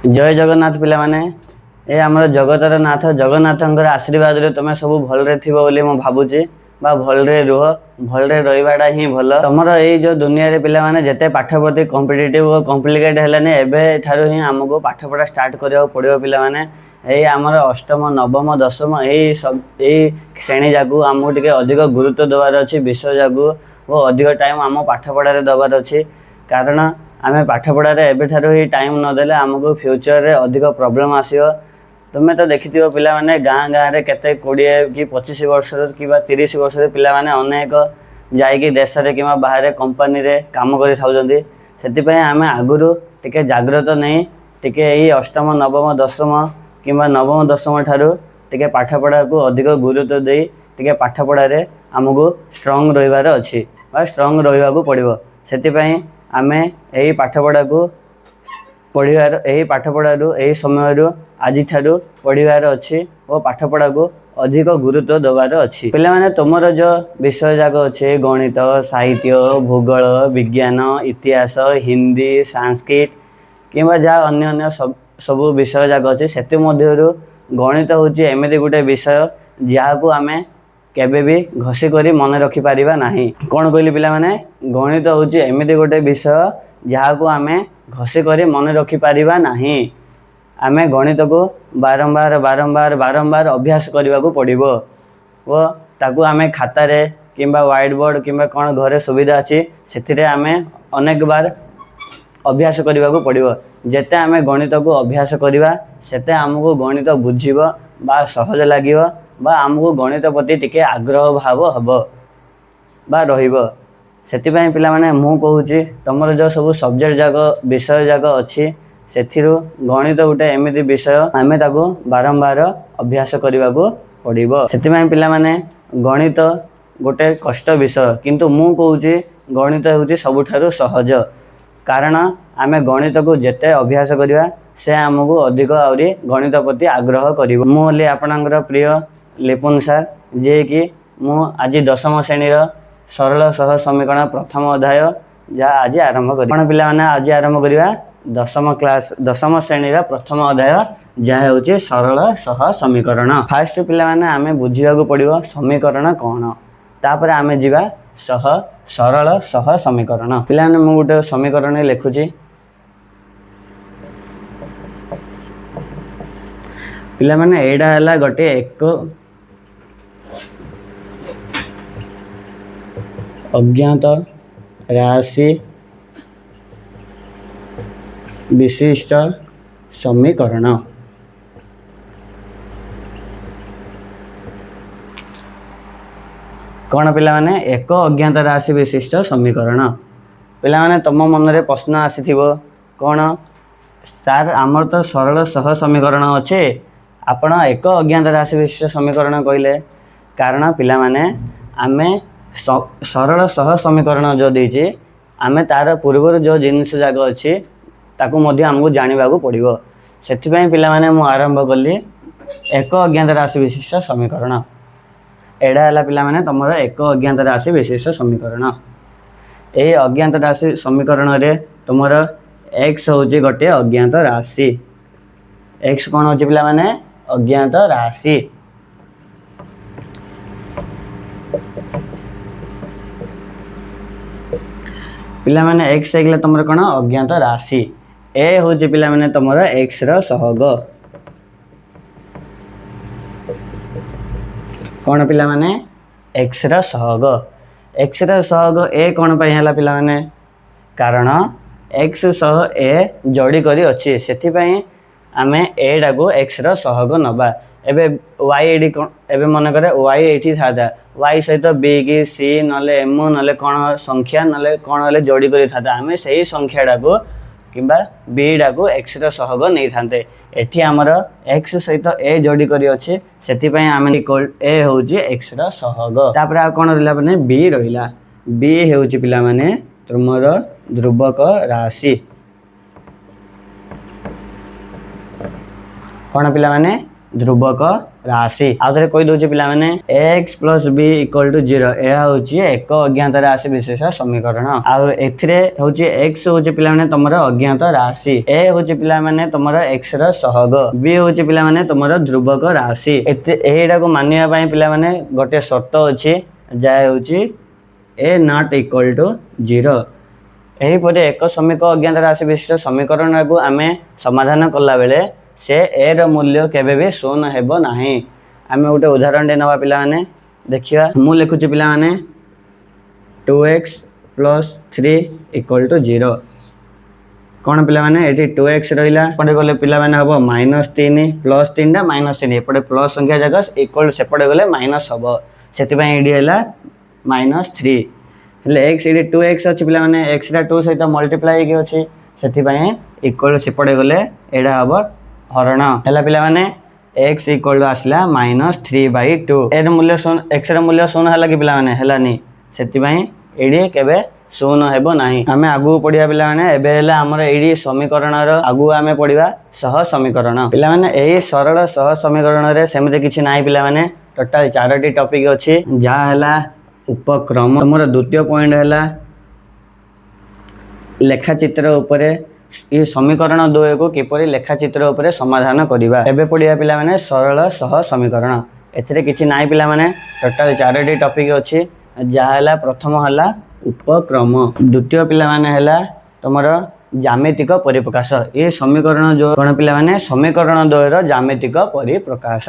जय जगन्नाथ पिला माने ए आमर जगतर नाथ जगन्नाथंकर आशीर्वाद रे तुम सब भलरे थी बोली मु भावुची बा भलरे रुह भलरे रहिबाटा ही भल तुमर ये जो दुनिया रे पिला माने जेते पाठ प्रति कॉम्पिटिटिव और कॉम्प्लिकेट हेलानी एबे ठारो ही हमको पाठ पढ़ा स्टार्ट करिया पड़ियो पिला माने ए आमर अष्टम नवम दशम ए सब ए श्रेणी जाकू हमको टिके अधिक गुरुत्व देवार अछि विषय जाकू वो अधिक टाइम आम पाठ पढ़ारे देवार अछि कारण आमे पाठ पढ़ारे एबे ठारो ही टाइम न देले हमको फ्यूचर रे अधिक प्रॉब्लम आसियो। तुमे तो देखिथिबो पिला माने गाँ गाँ रे केते 20 कि 25 वर्ष कि 30 वर्ष रे पिला माने अनेक जाइकी देश रे किमा बाहर कंपनी रे काम करि थाउजंदी सेति पय आमे आगुरु टिके जागृत नै टिके एई अष्टम नवम दशम किमा नवम दशम ठारो टिके पाठ पढ़ा को अधिक गुरुत्व देई टिके पाठ पढ़ा रे हमको स्ट्रांग रहिबार अछि बा स्ट्रांग रहिबा को पड़िबो। सेति पय आमे एई पाठ पढ़ा को पढ़िबार एही पाठ पढ़ारू एही समयरू आज ठारू पढ़िबार अछि और पाठ पढ़ा को अधिक गुरुत्व देवार अछि। पिला माने तुमर जो विषय जाक अछि गणित साहित्य भूगोल विज्ञान इतिहास हिंदी संस्कृत किबा जा अन्य अन्य सब विषय जाक अछि सेति मध्यरू गणित होची एमिति गुटे विषय जाहाकू आमे केबे भी घसी करी मन रखि पारिबा नाही। कोन कहली पिला माने गणित होची एमिति गुटे विषय जाहाकू आमे घसी करी मन रखि पारिबा नाही। आमे गणित को बारंबार बारंबार बारंबार अभ्यास करबा को पड़िबो वो ताकू आमे खाता रे किबा व्हाइट बोर्ड किबा कोन घरे सुविधा अछि सेथिरे आमे अनेक बार अभ्यास करबा को पड़िबो। जेते आमे गणित को अभ्यास करबा सेते हमको गणित बुझिबो बा सहज लागिबो बा हमको गणित प्रति टिके आग्रह भाव हबो बा रहिबो। सेति पय पिला माने मु कहूची तमर जो सब सब्जेक्ट जाक विषय जाक अछि सेथिरु गणित गुटे एमिति विषय आमे ताको बारंबार अभ्यास करबा को पड़िबो। सेति पय पिला माने गणित गुटे कष्ट विषय किंतु मु कहूची गणित होची सबुठारु सहज कारण आमे गणित को जेते अभ्यास करबा से हमको अधिक आउरी गणित प्रति आग्रह करिवो। मु होली आपनकर प्रिय लिपुन सर जे कि मु आज 10म श्रेणी रो सरल सह समीकरण प्रथम अध्याय जा आज आरंभ करी कोन पिला माने आज आरंभ करिवा 10म श्रेणी रो प्रथम अध्याय जा होची सरल सह समीकरण। फास्ट पिला माने आमे बुझिया को पड़िवो समीकरण कोन तापर आमे जिवा सरल सह समीकरण। पिला माने मु गुटे समीकरण लिखुची पिला माने एडा हला गटे एक अज्ञात राशि विशिष्ट समीकरण। कौन पिला माने एक अज्ञात राशि विशिष्ट समीकरण। पिला माने तम मन रे प्रश्न आसीथिबो कौन सर आमर तो सरल सह समीकरण अच्छे आपण एक अज्ञात राशि विशिष्ट समीकरण कहले कारण पिला माने आमे सरल सह समीकरण जो देछि आमे तार पूर्व जो जिनिस जाक अछि ताकू मध्य हमको जानिबा को पड़िबो। सेति पय पिला माने मु आरंभ करली एक अज्ञात राशि विशिष्ट समीकरण। एडा हला पिला माने तमरो एक अज्ञात राशि विशिष्ट समीकरण। एही अज्ञात राशि समीकरण रे तमरो x होची गटे अज्ञात राशि x कोन होची पिला माने अज्ञात राशि पिला माने x एकले तमरो कोन अज्ञात राशि ए होची पिला माने तमरो x रो सहग कोन पिला माने x रो सहग ए कोन पय हला पिला माने कारण x सह a जोड़ी करी अछि सेति पय आमे a डाको x रो सहग नबा। एबे y एडी एबे मन करे y एठी थादा y सहित b की c नले m नले कोन संख्या नले कोन हले जोड़ी करी थादा आमे सही संख्या डाको किबा b डाको x रो सहग नै थांते एठी हमर x सहित a जोड़ी करी अछि सेति पय आमे इक्वल a होची x रो सहग। तापर आ कोन रहला माने b रहिला b हेउची पिला माने तुमरो ध्रुवक राशि कोन पिला माने ध्रुवक राशि आउे कही दौर पे x plus b equal to 0 यह हूँ एक अज्ञात राशि विशेष समीकरण एक्स हूँ पे तुम अज्ञात राशि ए हूँ पे तुम एक्स रहग बी हूँ पे तुम ध्रुवक राशि यहीटा को मानवाई पे गोटे शर्त अच्छी जहाँ हूँ ए नॉट इक्वल टू 0 यहीपर एक समीक अज्ञात राशि विशिष्ट समीकरण को आम समाधान कला बेले से ए रो मूल्य केबे भी शून्य हेबो नाही। आम गोटे उदाहरण नवा पिलाने देखिया मु लिखुची पिलाने 2x प्लस 3 इक्वल टू 0 कौन पिलाने ये 2x रहा पटे गले पिलाने हम -3 प्लस 3 -3 एपटे प्लस संख्या जगह इक्वल सेपटे गले माइनस हम से -3 एक्स ये 2x अच्छी पे एक्स 2 सहित मल्टीप्लाई अच्छी से इक्वल सेपटे गले यहाँ हम हरण है पे एक्स इक्वल आसला -3/2 एर मूल्य एक्स मूल्य शून्य है कि पे है से ये केवे शून्य हेब ना आम आगू पढ़ा पे आमर ये समीकरण आगू आम पढ़ा सह समीकरण पे सरल सह समीकरण सेमती किसी ना पे टोटाल 4टी टॉपिक अच्छी जहाँ उपक्रम तुम द्वितीय पॉइंट है लेखाचित्र उपरे ये समीकरण द्वय को किपर लेखाचित्र उपरे समाधान करवा एवं पढ़िया पे सरल सह समीकरण एथिरे किसी ना पे टोटाल 4टी टॉपिक अच्छी जहाँ प्रथम है उपक्रम द्वितीय पे तुम ज्यामितिक परिप्रकाश ये समीकरण जो कौन पे समीकरण द्वयर ज्यामितिक परिप्रकाश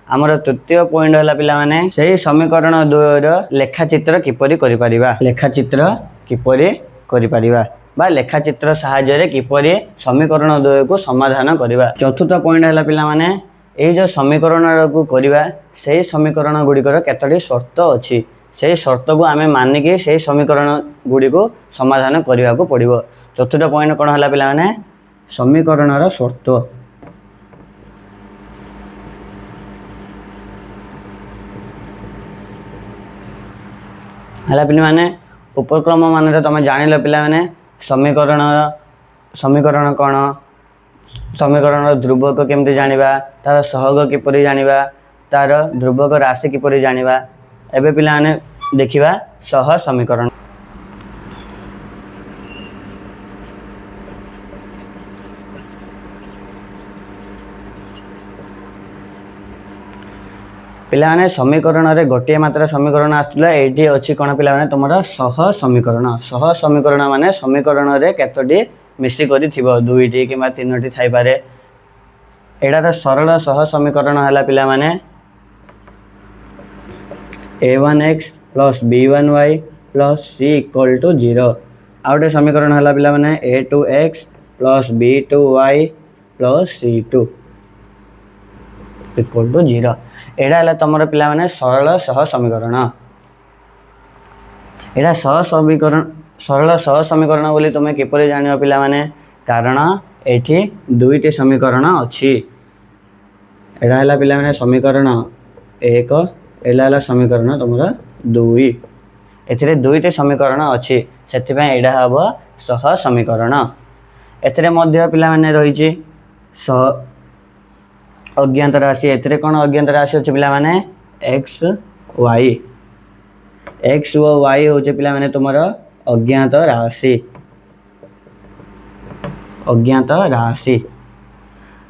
आमर तृतीय पॉइंट है पे से समीकरण द्वयर लेखाचित्र किपरि करिपरिबा लेखाचित्र किपरि करिपरिबा बा लेखाचित्र साहाय्य किपरि समीकरण द्वय को समाधान करवा। चतुर्थ पॉइंट है पे ये जो समीकरण को करवा से समीकरण गुड़िकर केतोटी शर्त अच्छी से शर्त को आम मानिकी से समीकरण गुड़ी को समाधान करने को पड़ो। चतुर्थ पॉइंट कौन है पे समीकरण शर्त है पे उपक्रम मान तो तुम जान पे समीकरण समीकरण कौन समीकरण ध्रुवक केमती जानिबा तार सहग किपरि जानिबा तार ध्रुवक राशि किपरि जानिबा एबे पिलाने देखिबा सह समीकरण पिलाने समीकरण रे गोटे मात्र समीकरण आसुला एठी अछि कोन पिलाने तुमरा सह समीकरण माने समीकरण रे केतोटी मिसी करी थिबो दुईटी किबा तीनोटी थाई पारे एडार सरल सह समीकरण हला पिला माने a1x plus b1y plus c equal to 0 आउटे समीकरण हला पिला माने a2x plus b2y plus c2 equal to 0 एडा है तुम पे सरल सह समीकरण एडा सह समीकरण सरल सह समीकरण बोली तुम किपर जान पे कारण ये दुईटी समीकरण अच्छी एडा है पे समीकरण एक एडा समीकरण तुम दुई ए दुईटी समीकरण अच्छी से एडा हम सह समीकरण एथिरे मध्य पे रही अज्ञात राशि एथिरे कौन अज्ञात राशि अच्छे पे एक्स व वाई हूँ पे तुम अज्ञात राशि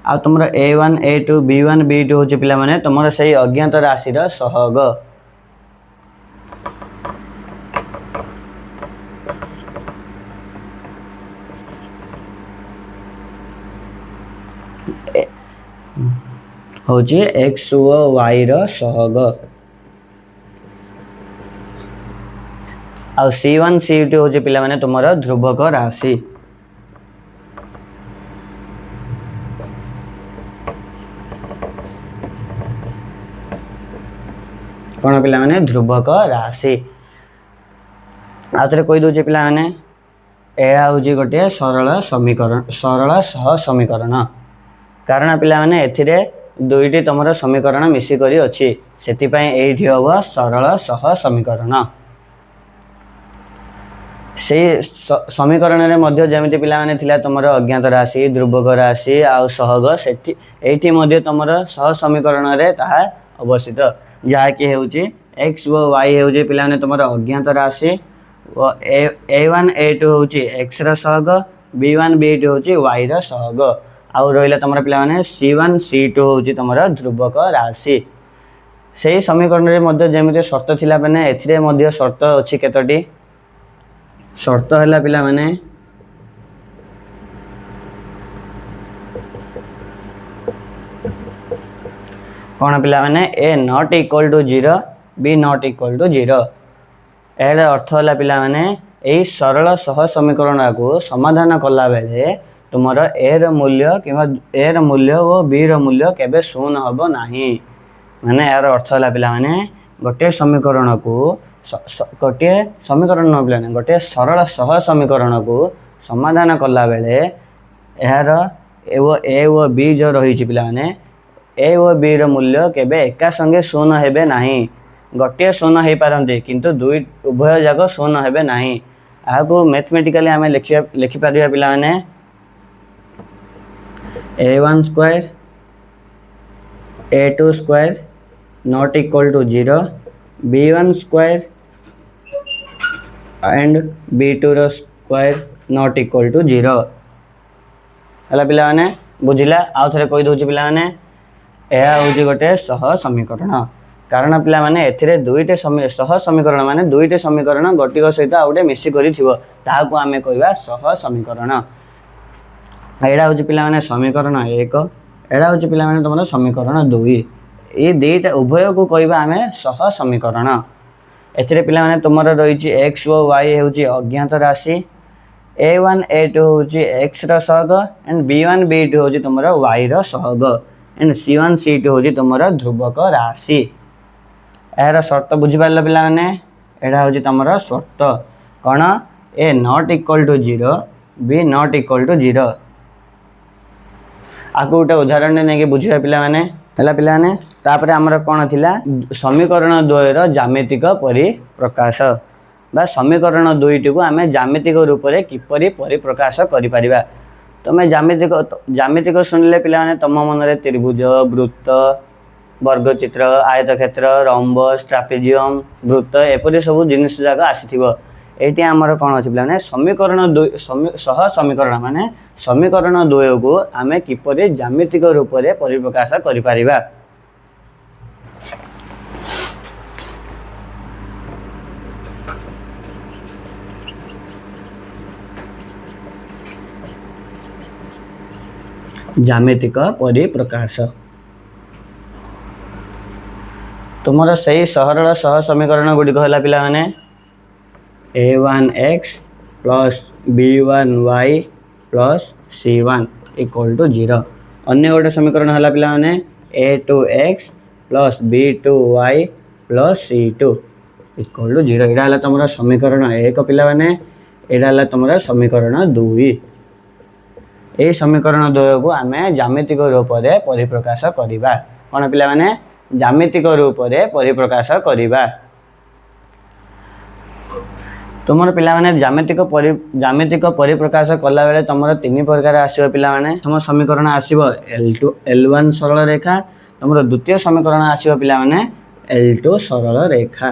आ तुम a1 a2 b1 b2 हूँ पे तुम से अज्ञात राशि सहग हूँ एक्स व वाई सहग आ C1 C2 हूँ पे तुम ध्रुवक राशि कौन पे ध्रुवक राशि आउे कही दौचे पे यह हूँ गोटे सरल समीकरण सरल सह समीकरण कारण पे एथिरे दुईटी तुम समीकरण मिसिकी अच्छी से हम सरल सह समीकरण से समीकरण रे मध्य जेमिति पिला माने थिला तमरो अज्ञात राशि ध्रुवक राशि आ सहग सेठी एठी मध्य तमरो सह समीकरण रे ताहा अवस्थित जहा कि हेउची x व y हेउची पिला माने तमरो अज्ञात राशि व a1 a2 होउची x रा सहग b1 b2 होउची y रा सहग आ रहिला तमरो पिला माने c1 c2 होउची तमरो ध्रुवक राशि सेही समीकरण रे मध्य जेमिति शर्त थिला माने एथिरे मध्य शर्त अछि केतोटी शर्त है पिला माने कौन पिला माने A not equal to 0 B not equal to 0 एल अर्थ है पिला माने ए सरल सह समीकरण को समाधान कला बेले तुमर ए र मूल्य किबा ए र मूल्य और बी र मूल्य केबे शून्य हबो नाही माने यार अर्थ है पिला माने गोटे समीकरण को गोटे समीकरण न पिला गोटे सरल सह समीकरण को समाधान कला बेले यार ए ओ बी जो रही पिला माने ए ओ बी र मूल्य केबे एका संगे शून्य हेबे नाही गोटे शून्य हे पारंते किंतु दुई उभय जाक शून्य हेबे नाही आको मैथमेटिकली आमे लिखि पारिबा पिला माने a1 square a2 square not equal to 0 b1 square and b2 रो स्क्वायर नॉट इक्वल टू 0 हला पिला माने बुझिला आउ थरे कहि दोछि पिला माने एहा होछि गोटे सह समीकरण कारण पिला माने एथिरे दुईटे सह समीकरण माने दुईटे समीकरण गोटिक सहित आउटे मिसी करि थिबो ताहाको आमे कहबा सह समीकरण एडा होछि पिला माने समीकरण 1 एडा होछि पिला माने तमरो समीकरण 2 ए दुईटा उभय को कहबा आमे सह समीकरण एथिरे पिला माने तमरो रहिछि x व y हेउछि अज्ञात राशि a1 a2 होछि x रा सहग एंड b1 b2 होछि तमरो y रा सहग एंड c1 c2 होछि तमरो ध्रुवक राशि एरा शर्त बुझि पारला पिला माने एडा होछि तमरो शर्त कोन a not equal to 0 b not equal to 0 आको उटा उदाहरण ने के बुझिया पिला माने हला पिला माने तापरे हमर कोन थिला समीकरण द्वयर ज्यामितिक परिप्रकाश बा समीकरण दुईटी को आमे ज्यामितिक रूप रे किपरि परिप्रकाश करि परिबा तमे ज्यामितिक सुनले पिला माने तम मन रे त्रिभुज वृत्त वर्गचित्र आयतक्षेत्र रम्बस ट्रापेजियम वृत्त एपरि सब जिनिस जागा आसीथिबो एटी हमर कोन अछि पिला माने समीकरण सह समीकरण माने समीकरण द्वय को आमे किपरि ज्यामितिक रूप रे परिप्रकाश करि परिबा ज्यामितिक परिप्रकाश तुमर सही सरल सह समीकरण गुडी कहला पिला माने a1x plus b1y plus c1 equal to 0 अन्य गोटे समीकरण हला पिला माने a2x plus b2y plus c2 equal to 0 एडा हला तमरा समीकरण 1 पिला माने एडा हला तमरा समीकरण 2 ए समीकरण द्वय को आमे ज्यामितिक रूप रे परिप्रकाश करिबा कोन पिला माने ज्यामितिक रूप रे परिप्रकाश करिबा तुमर पिला माने ज्यामितिक परिप्रकाश कला बेले तमर तीन प्रकार आसीबो पिला माने तम समीकरण आसीबो L2 L1 सरल रेखा तमर द्वितीय समीकरण आसीबो पिला माने L2 सरल रेखा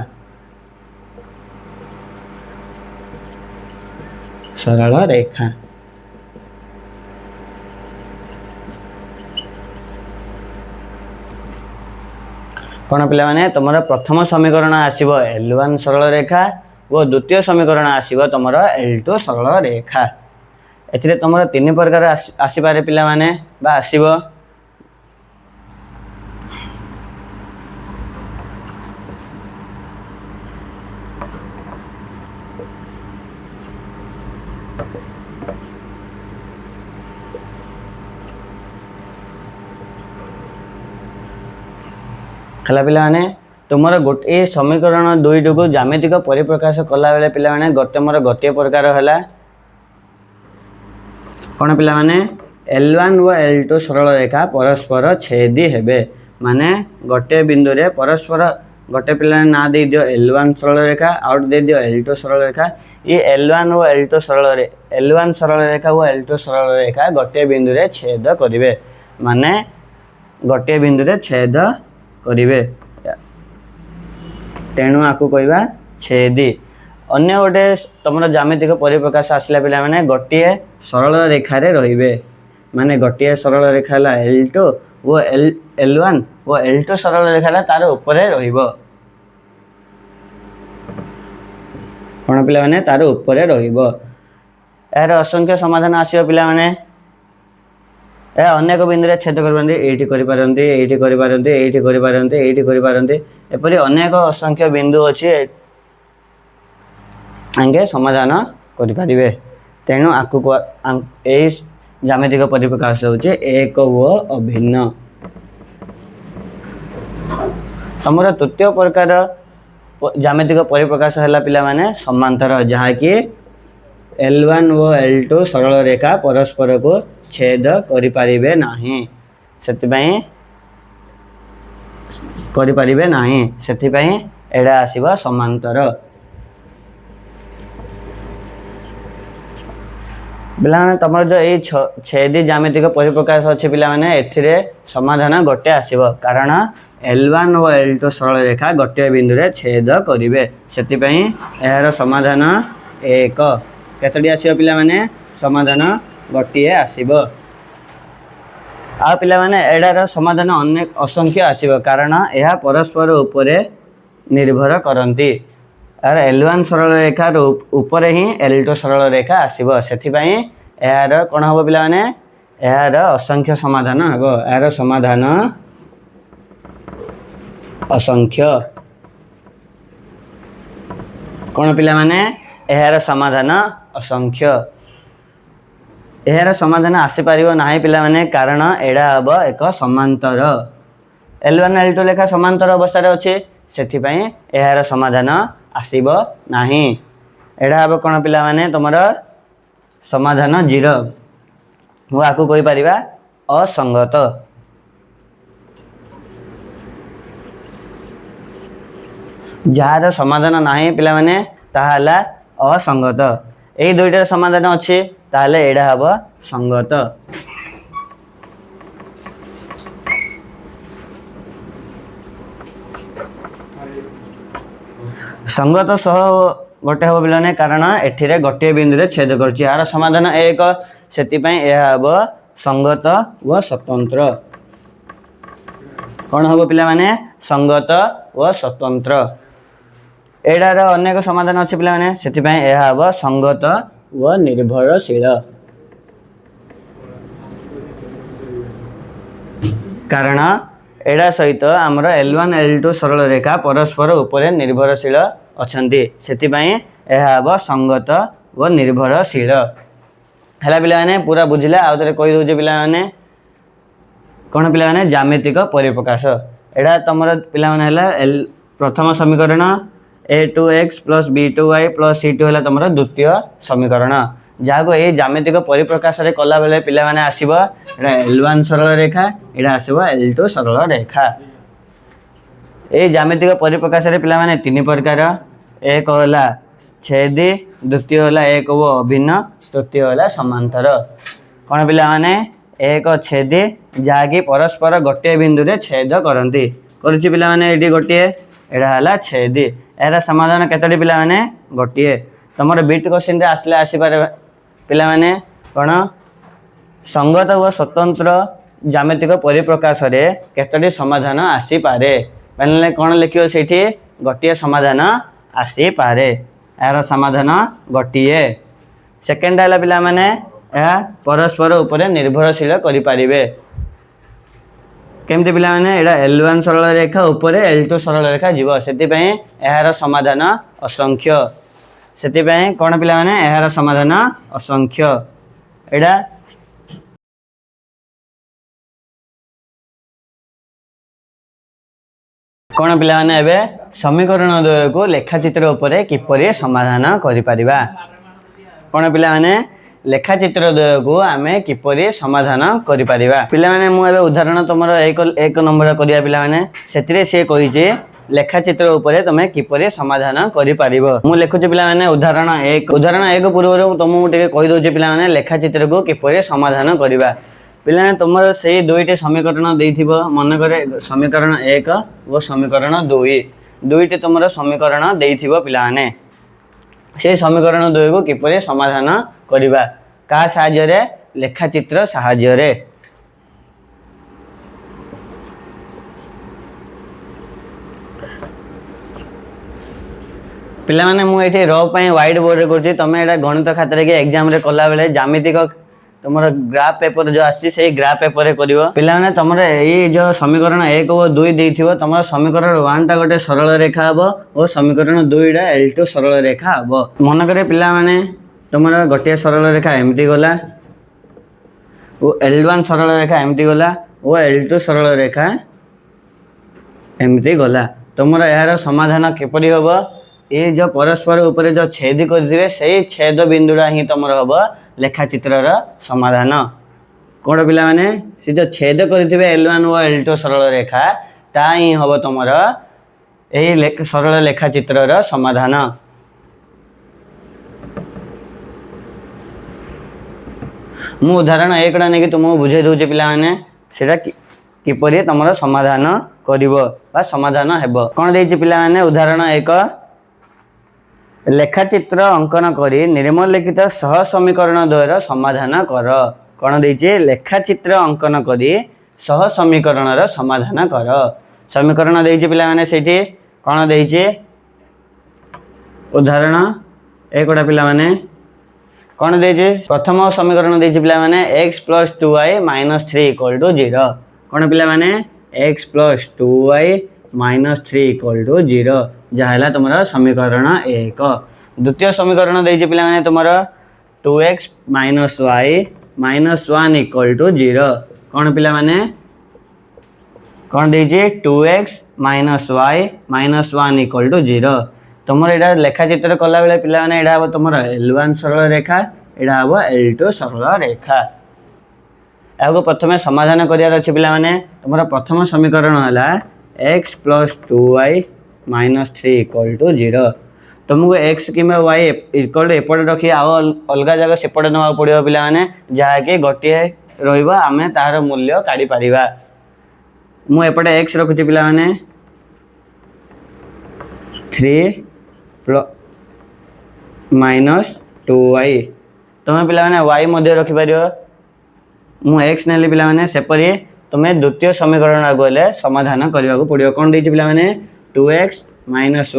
कोन पिला माने तमर प्रथम समीकरण आसीबो L1 सरल रेखा वो द्वितीय समीकरण आसीबो तमर L2 सरल रेखा एथिरे तमर तीन प्रकार आसी पारे पिला माने बा आसीबो हला पिला माने तुमर गोटे समीकरण दुईट को ज्यामितिक परिप्रकाश कला बेले पिला माने गोटे मोर गोटे प्रकार हला कोन पिला माने L1 व L2 सरल रेखा परस्पर छेदी हेबे माने गोटे बिंदु रे परस्पर गोटे पिला ना दे दियो L1 सरल रेखा आउट दे दियो L2 सरल रेखा ये L1 और L2 सरल L1 सरल रेखा और L2 सरल रेखा गोटे बिंदु रे छेद करिवे माने गोटे बिंदु रे छेद करिवे तेणु आकु कहबा छेदी अन्य गोटे तुम ज्यामितिक परिप्रकाश आसला पिला माने गोटे सरल रेखा रे रहिबे माने गोटे सरल रेखा ला L2 वो L1 वो L2 सरल रेखा ला तार ऊपर रहिबो कोन पिला माने तार ऊपर रहिबो यार असंख्य समाधान आसीबो पिला माने ए अनेक बिंदु रे छेद करबंदी एठी करि पारंती एठी करि पारंती एठी करि पारंती एठी करि पारंती एपरि अनेक असंख्य बिंदु अछि आंगे समाधान करि पारिबे तेनु आकु ए ज्यामितिक परिप्रकाश होचे एक व अभिन्न हमर तृतीय प्रकार ज्यामितिक परिप्रकाश हला पिला माने समांतर जहा कि L1 व L2 सरल रेखा परस्पर को छेद करि पारिबे नाही सेति पई करि पारिबे नाही सेति पई एडा आसीबा समांतर पिला माने तमर जो ए छेदी ज्यामितिक परिप्रकाश अछि पिला माने एथिरे समाधान गोटे आसीबो कारण L1 व L2 सरल रेखा गोटे बिंदु रे छेद करिवे सेति पई एहार समाधान एक केतडी आसीबो पिला माने समाधान गोटे आसीबो आ पिला माने एडार समाधान अनेक असंख्य आसीबो कारण एहा परस्पर ऊपरे निर्भर करंती आर L1 सरल रेखा ऊपर ही L2 सरल रेखा आसीबो सेति पई एहार कोन हबो पिला माने एहार असंख्य समाधान हबो एहार समाधान असंख्य कोन पिला माने एहार समाधान असंख्य एहार समाधान आसी पारिबो नाही पिला माने कारण एडा हबो एक समांतर L1 L2 लेखा समांतर अवस्था रे अछि सेति पई एहार समाधान आसीबो नाही एडा हबो कोन पिला माने तमर समाधान 0 मु आकु कहि परिबा असंगत जार समाधान नाही पिला माने ताहाला असंगत ए दुईटार समाधान अछि ताले एडा हबो संगत संगत सह गोटे हबो पिलाने कारण एठिरे गोटे बिंदु रे छेद करछि यार समाधान एक सेति पई एहा हबो संगत व स्वतंत्र कोन हबो पिला माने संगत व स्वतंत्र एडार अनेक समाधान अछि पिला माने सेति पई एहा हबो संगत व निर्भरशील कारण एडा सहित हमर L1 L2 सरल रेखा परस्पर ऊपर निर्भरशील अछंती सेति पई एहा हबो संगत व निर्भरशील हला पिला माने पूरा बुझिला आ तरे कहि दोजे पिला माने कोन पिला माने ज्यामितिक परिप्रकाश एडा तमर पिला माने हला प्रथम समीकरण a2x + b2y + c2 हला तमर द्वितीय समीकरण जाको ए ज्यामितिक परिप्रकाश रे कला बेले पिला माने आसीबो एडा L1 सरल रेखा एडा आसीबो L2 सरल रेखा ए ज्यामितिक परिप्रकाश रे पिला माने तीन प्रकार एक होला छेदी द्वितीय होला एक व अभिन्न तृतीय होला समांतर कोन पिला माने एक छेदी जाकी परस्पर गोटे बिंदु रे छेद करंती करछि पिला माने एडी गोटे एडा हला छेदी एरा समाधान केतडी पिला माने गोटे तमर बीट क्वेश्चन रे आसले आसी पारे पिला माने कोन संगत व स्वतंत्र ज्यामितिक परिप्रकाश रे केतडी समाधान आसी पारे माने कोन लिखियो सेठी गोटे समाधान आसी पारे एरा समाधान गोटे सेकंड हला पिला माने एहा परस्पर ऊपर निर्भरशील करि पारिबे केमते पिला माने एडा L1 सरल रेखा ऊपर L2 सरल रेखा जीव सेति पई एहार समाधान असंख्य सेति पई कोन पिला माने एहार समाधान असंख्य एडा कोन पिला माने एबे समीकरण द्वय को लेखाचित्र ऊपर किपरि समाधान करि परिबा कोन पिला माने लेखाचित्र द्वय को आमे किपरि समाधान करि परिबा पिला माने मु एबे उदाहरण तमरो एक नंबर करिया पिला माने सेतिरे से कहि जे लेखाचित्र उपरे तुम किपरि समाधान करि पारिबो। मु लिखुछि पिला माने उदाहरण 1 पूर्व तुमको टिके कहि दोछि पिला माने लेखाचित्र को किपरि समाधान करिबा। पिला तुम से दुईटी समीकरण देथिबो मन करे समीकरण 1 और समीकरण 2 दुईटी तुम समीकरण देथिबो पिला माने से समीकरण 2 को किपरि समाधान करिबा का साहाय्य रे लेखाचित्र साहाय्य रे। पिला माने मु एठी रो पई व्हाइट बोर्ड रे करछि तमे एटा गणित खातिर के एग्जाम रे कला बेले ज्यामितिक तुमर ग्राफ पेपर जो आछि सेही ग्राफ पेपर रे करिवो। पिला माने तुमर एई जो समीकरण 1 और 2 देथिबो तुमर समीकरण 1 टा गोटे सरल रेखा हबो और समीकरण 2 टा L2 सरल रेखा हबो। मन करे पिला माने तुमर गोटे सरल रेखा एमती गला ओ L1 सरल रेखा एमती गला ओ L2 सरल रेखा एमती गला। तुमर यार समाधान किपरि हबो ये जो परस्पर ऊपर जो छेद करथिबे सेही छेद बिंदुडा ही तुमर हबो लेखाचित्रर समाधान। कोन पिला माने से जो छेद करथिबे L1 और L2 सरल रेखा ता ही हबो तुमर एही सरल लेखाचित्रर समाधान। मु उदाहरण 1 टा नेकी तुमको बुझे दोछि पिला माने सेटा किपरि तुमर समाधान करिवो बा समाधान हेबो। कोन देछि पिला माने उदाहरण 1 लेखाचित्र अंकन करी निम्नलिखित सह समीकरण द्वयर समाधान कर। कौन देछि लेखाचित्र अंकन करी सह समीकरणर समाधान कर। समीकरण देछि पिला माने सेठी कौन देछि उदाहरण 1 टा पिला माने कौन देछि प्रथम समीकरण देछि पिला माने x + 2y - 3 = 0। कौन पिला माने x + 2y - 3 = 0 जहाँ तुमरा समीकरण 1। द्वितीय समीकरण देछि पिला माने तुमरा 2x - y - 1 = 0। कौन पिला माने कौन देछि 2x - y - 1 = 0। तुमर एटा लेखाचित्र कला बेले पिला माने एटा हबो तुमरा L1 सरल रेखा एटा हबो L2 सरल रेखा। एगो प्रथमे समाधान करियार अछि पिला माने तुमरा प्रथम समीकरण हला x + 2y - 3 = 0। तुमको x कि y इक्वल एपटे रखी आ अलगा जगह सेपटे नवा पड़ियो पिला माने जहा कि गोटे रहइबा आमे तार मूल्य काढी परिबा। मु एपटे x रखुची पिला माने 3 - 2y तुम पिला माने y मध्ये रखि परियो। मु x नेली पिला माने सेपरी तुमे द्वितीय समीकरण आगले समाधान करबा को पड़ियो। कोन देछि पिला माने 2x - y - 1 =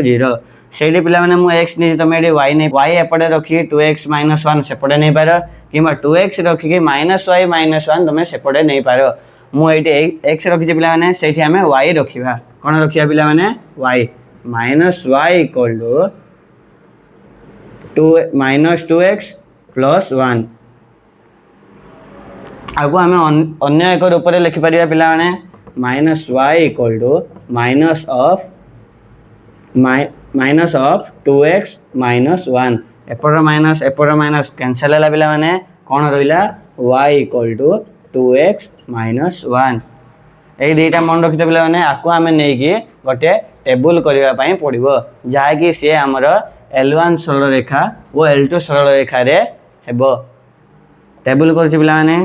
0। सेडी पिला माने मु x नि तुमे एडी y नै y एपटे रखी 2x - 1 सेपटे नै पारो किबा 2x रखी के -y - 1 तुमे सेपटे नै पारो। मु एडी x रखी पिला माने सेठी हमें y रखिबा। कोन रखिया पिला माने y - y = 2x + 1। आगो हमें अन्य एक रूप में लिखि परिया पिला माने -y = -2x - 1 एपर माइनस कैंसिल होला पिला माने कोन रहिला y = 2x - 1। ए दुईटा मन रखिते पिला माने आको हमें नै कि गोटे टेबल करिवा पई पड़िबो जहा कि से हमर L1 सरल रेखा और L2 सरल रेखा रे हेबो। टेबल करछि पिला माने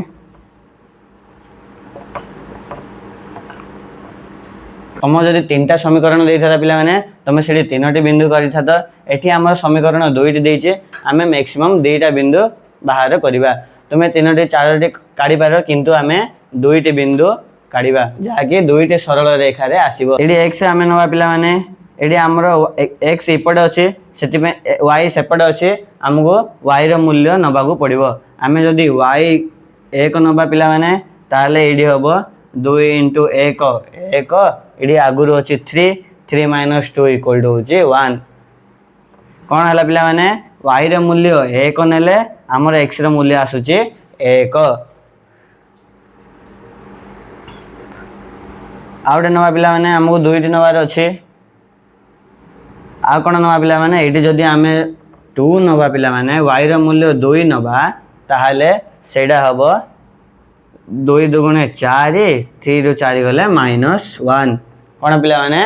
तुम जदि 3टा समीकरण देइथा पिला माने तुम सेठी 3टी बिंदु करिथा त एठी हमर समीकरण 2टी देइचे आमे मैक्सिमम 2टा बिंदु बाहर करिबा। तुमे 3टी 4टी काढी पारो किंतु आमे 2टी बिंदु काढिबा जहा कि 2टी सरल रेखा रे आसीबो। एडी x आमे नवा पिला माने एडी हमर x एपडे अछि सेति में y सेपडे अछि हमको y रो मूल्य नबागु पड़िबो। आमे जदि y 1 नबा पिला माने ताले एडी हबो 2 * 1 एडी आगुरु अछि 3 - 2 = 1। कोन हला पिला माने y रो मूल्य 1 नेले हमर x रो मूल्य आसुची 1। आउटे नवा पिला माने हमको 2टी नबार अछि आ कोन नवा पिला माने एडी जदि आमे 2 नबा पिला माने y रो मूल्य 2 नबा ताहाले सेडा हबो 2 × 4 3 ରୁ 4 गले -1 कौन पिला माने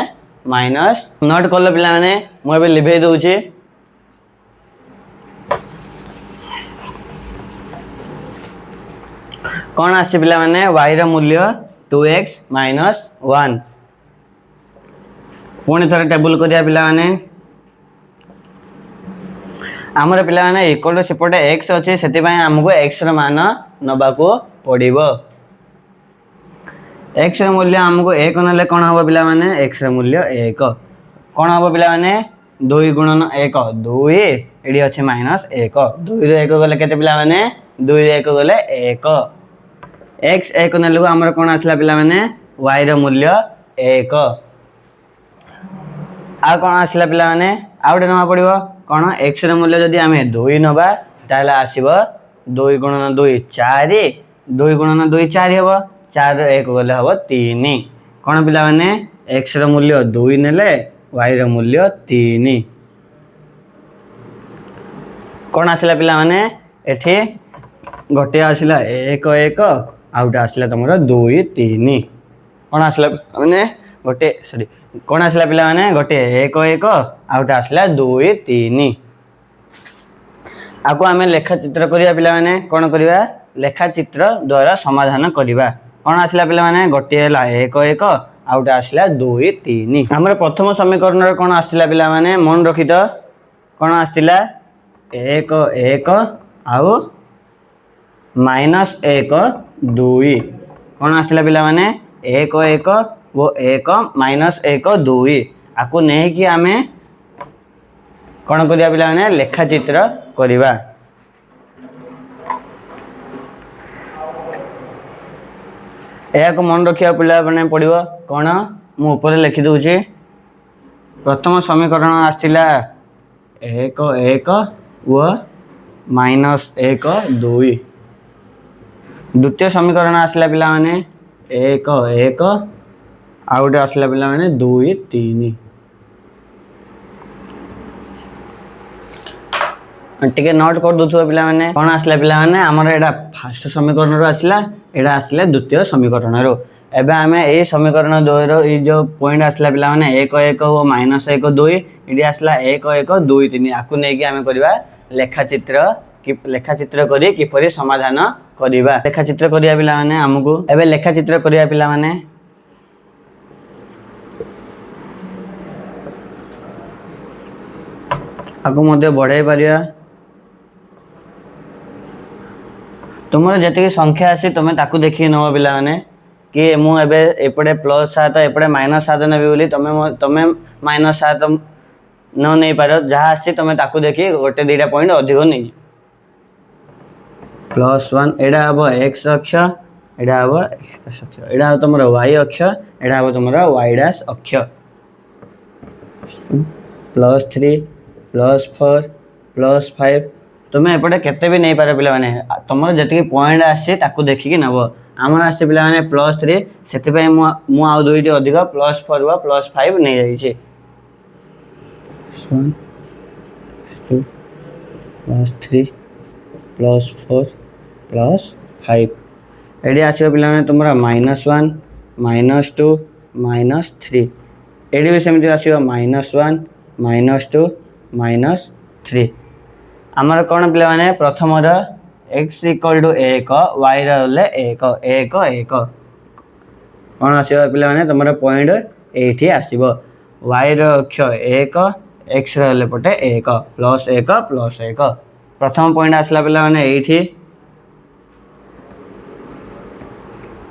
माइनस नोट कल पिला माने मु एबे लिभे दउची कौन आछि पिला माने y रो मूल्य 2x - 1 पुणी थोड़े टेबल करिया पिला माने आमर पिला माने इक्वल टू सेपटे x अछि सेति पय हमको x रो मान नबा को पड़िबो x रो मूल्य हमको 1 नले कोन हबो पिला माने x रो मूल्य 1 कोन हबो पिला माने 2 गुणन 1 2 एडी अछि -1 2 रो 1 गले केते पिला माने 2 रो 1 गले 1 x 1 नले को हमर कोन आसला पिला माने y रो मूल्य 1 आ कोन आसला पिला माने आउटे नवा पड़िबो कोन x रो मूल्य जदी हमें 2 नबा ताले आसीबो 2 गुणन 2 4 2 गुणन 2 4 हबो 4 रो 1 गले हबो 3 कोन पिला माने x रो मूल्य 2 नेले y रो मूल्य 3 कोन आसला पिला माने एठी गोटे आसला 1 1 आउट आसला तमरो 2 3 कोन आसला माने गोटे सॉरी कोन आसला पिला माने गोटे 1 1 आउट आसला 2 3 आको हमें लेखा चित्र करिया पिला माने कोन करिवा लेखा चित्र द्वारा समाधान करिवा कोन आसला पिला माने गोटे हला 1 1 आउट आसला 2 3 हमर प्रथम समीकरण रे कोन आस्तिला पिला माने मन रखि त कोन आस्तिला 1 1 आउ -1 2 कोन आस्तिला पिला माने 1 1 वो 1 -1 2 आको नहीं कि हमें कोन करिया पिला माने लेखा चित्र करिवा या को मन रखिया पिला माने पड़िबो कोन मु ऊपर लिखि दउची प्रथम समीकरण आस्तिला 1 1 वो -1 2 द्वितीय समीकरण आसला पिला माने 1 1 आउट आसला पिला माने 2 3 टिके नोट कर दउथु पिला माने कोन आसला पिला माने हमर एडा फर्स्ट समीकरण रो आसला एडा आसले द्वितीय समीकरण रो एबे हमें ए समीकरण 2 रो ई जो पॉइंट आसला पिला माने 1 1 वो -1 2 इडी आसला 1 1 2 3 आकु नै कि हमें करबा लेखा चित्र करी किपरि समाधान करिबा लेखा चित्र करिया पिला माने हमकु एबे लेखा चित्र करिया पिला माने आकु मध्ये बढ़ाई पारिया तुमर जति संख्या आसी तमे ताकु देखि नबो पिला माने कि मु एबे एपडे +7 एपडे -7 नेबी बोली तमे -7 न नै पारो जहा आसी तमे ताकु देखि गोटे दुईटा पॉइंट अधिक नै +1 एडा हबो x अक्ष एडा हबो x अक्ष एडा हबो तमरो y अक्ष एडा हबो तमरो y डैश अक्ष +3 +4 +5 तुमे एपटे केते भी नै पारे पिला माने तमरो जति पॉइंट आसी ताकु देखि कि नबो हमर आसी पिला माने +3 सेति पय मु आउ दुईटी अधिक +4 वा +5 नै जाई छै 1 2 +3 +4 +5 एडी आसी पिला माने तमरा -1 -2 -3 एडी भी सेमिति आसीबो -1 -2 -3 हमर कोन पिला माने प्रथम र x = 1 y रहले 1 1 1 कोन आसीबो पिला माने तमरा पॉइंट एठी आसीबो y रो अक्ष 1 x रहले पटे 1 +1 +1 प्रथम पॉइंट आसला पिला माने एठी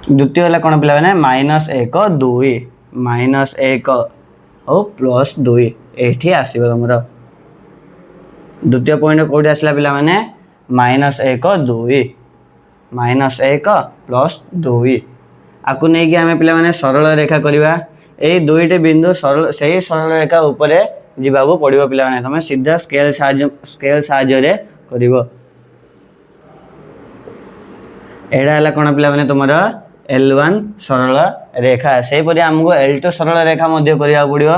द्वितीय वाला कोन पिला माने -1 2 -1 और +2 एठी आसीबो तमरा द्वितीय पॉइंट कोडी आसला पिला माने -1 2 -1 +2 आकु नै कि हमें पिला माने सरल रेखा करिवा ए दुईटे बिंदु सरल सही सरल रेखा ऊपर जिबाबो पड़िबो पिला माने तमे सीधा स्केल साहाय्य रे करिवो एडा हला कोन पिला माने तमरा L1 सरल रेखा से परि हमको L2 सरल रेखा मध्ये करिया पड़िबो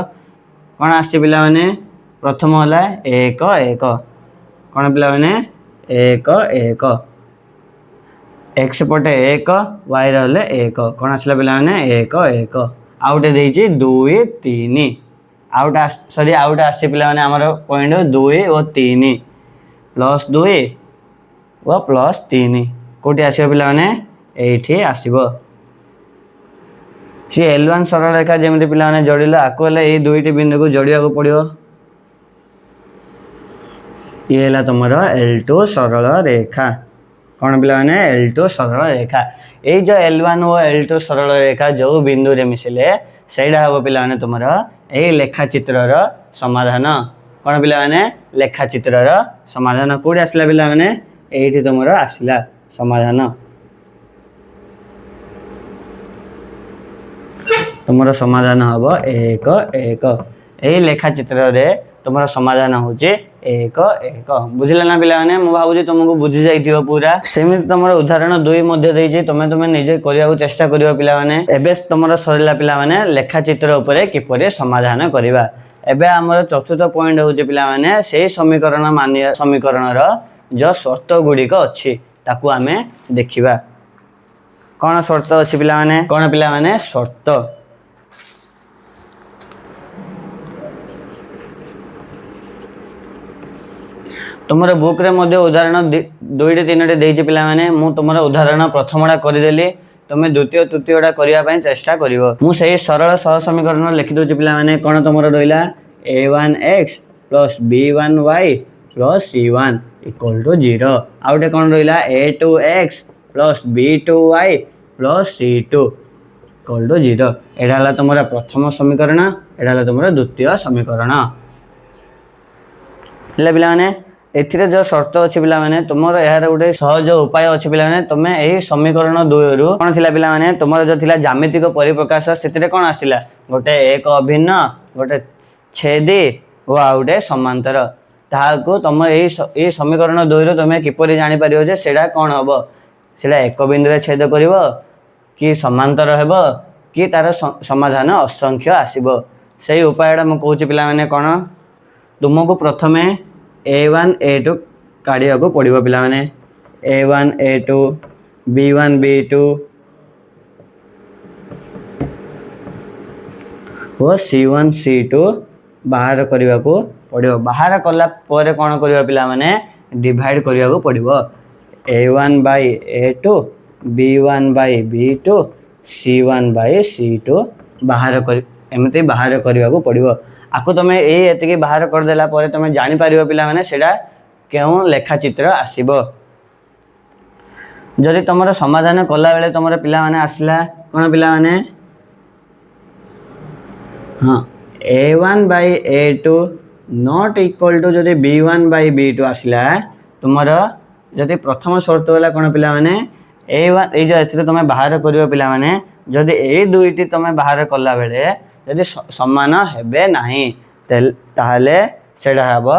कोन आसी पिला माने प्रथम हला 1 1 कोन पिला माने 1 1 x पटे 1 y रहले 1 कोन आसला पिला माने 1 1 आउटे देइछि 2 3 आउटा सॉरी आउटा आसी पिला माने हमर पॉइंट 2 और 3 प्लस 2 और प्लस 3 कोठी आसीबो पिला माने एठी आसीबो सी L1 सरल रेखा जेमिति पिला माने जोड़िलो आको ले ए दुईटी बिंदु को जोड़िया को पड़ियो ये हला तुमरो L2 सरल रेखा कौन पिला माने L2 सरल रेखा ए जो L1 और L2 सरल रेखा जो बिंदु रे मिसिले सेडा हबो पिला माने तुमरो ए लेखा चित्रर समाधान कौन पिला माने लेखा चित्रर समाधान कोडी आसला पिला माने एठी तुमरो आसला समाधान तुमरो समाधान हबो 1 1 ए लेखा चित्र रे तुमरो समाधान होचे 1 1 बुझिला ना पिला माने मु भाबुजी तुमको बुझि जाइथियो पूरा सेमिति तुमरो उदाहरण 2 मध्ये देइछे तुमे निजे करिया को चेष्टा करियो पिला माने एबे तुमरो सरिला पिला माने लेखा चित्र ऊपर किपरि समाधान करिवा एबे हमर चतुर्थ पॉइंट होचे पिला माने सेही समीकरण मान्य समीकरण रो जो शर्त गुडी को अछि ताकू हमें देखिबा कोन शर्त अछि पिला माने कोन पिला माने शर्त तुमर बुक रे मध्ये उदाहरण 2 3 देइछि पिला माने मु तुमर उदाहरण प्रथमडा करि देली तुमे द्वितीय तृतीयडा करिया पय चेष्टा करिवो मु सेही सरल सह समीकरण लिखि दोछि पिला माने कोन तुमर रहिला a1x + b1y + c1 = 0 आउटे कोन रहिला a2x + b2y + c2 = 0 एडा हला तुमरा प्रथम समीकरण एडा हला तुमरा द्वितीय समीकरण हला पिला माने एथिरे जो शर्त अछि पिला माने तुमर यार गुटे सहज उपाय अछि पिला माने तुमे एही समीकरण 2 रु कोन थिला पिला माने तुमर जो थिला ज्यामितिक परिप्रकाश सेतिरे कोन आस्तिला गोटे एक अभिन्न गोटे छेदी ओ आउटे समांतर ताहाको तुम एही समीकरण 2 रु तुमे किपरि जानि परियो जे सेडा कोन हबो सेडा एक बिंदु रे छेद करिवो कि समांतर हेबो कि तार समाधान असंख्य आसीबो सेही उपायडा म कहूची पिला माने कोन तुमको प्रथमे a1 a2 काढिया को पड़िबो पिला माने a1 a2 b1 b2 ओ c1 c2 बाहर करिवा को पड़िबो बाहर कला परे कोन करिवा पिला माने डिवाइड करिया को पड़िबो a1 / a2 b1 / b2 c1 / c2 बाहर कर एमते बाहर करिवा को पड़िबो आको तमे ए एते के बाहर कर देला परे तमे जानि पारिबो पिला माने सेडा केउ लेखा चित्र आसीबो जदि तमरो समाधान कला बेले तमरो पिला माने आसला कोन पिला माने हां a1 / a2 not equal to जदि b1 / b2 आसला तमरो जदि प्रथम शर्त होला कोन पिला माने a1 ए जो एते तमे बाहर करियो पिला माने जदि ए दुईटी तमे बाहर कला बेले यदि समान हेबे नाही ताहले सेडा हबो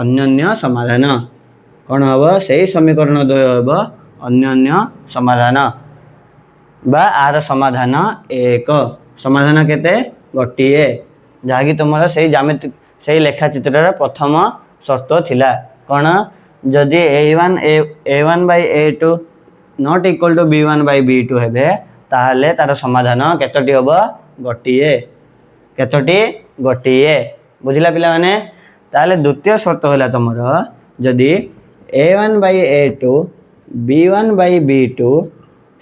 अन्योन्य समाधान कोन हबो सेही समीकरण 2 हबो अन्योन्य समाधान बा आर समाधान 1 समाधान केते गोटिए जाकी तुमरा सेही ज्यामिति सेही लेखा चित्र रे प्रथम शर्त थिला कोन जदि a1 / a2 not equal to b1 / b2 हेबे ताहले तार समाधान केतोटी हबो गोटिए केतोटी गोटिए बुझिला पिला माने ताले द्वितीय शर्त होला तमरो जदि a1 / a2 b1 / b2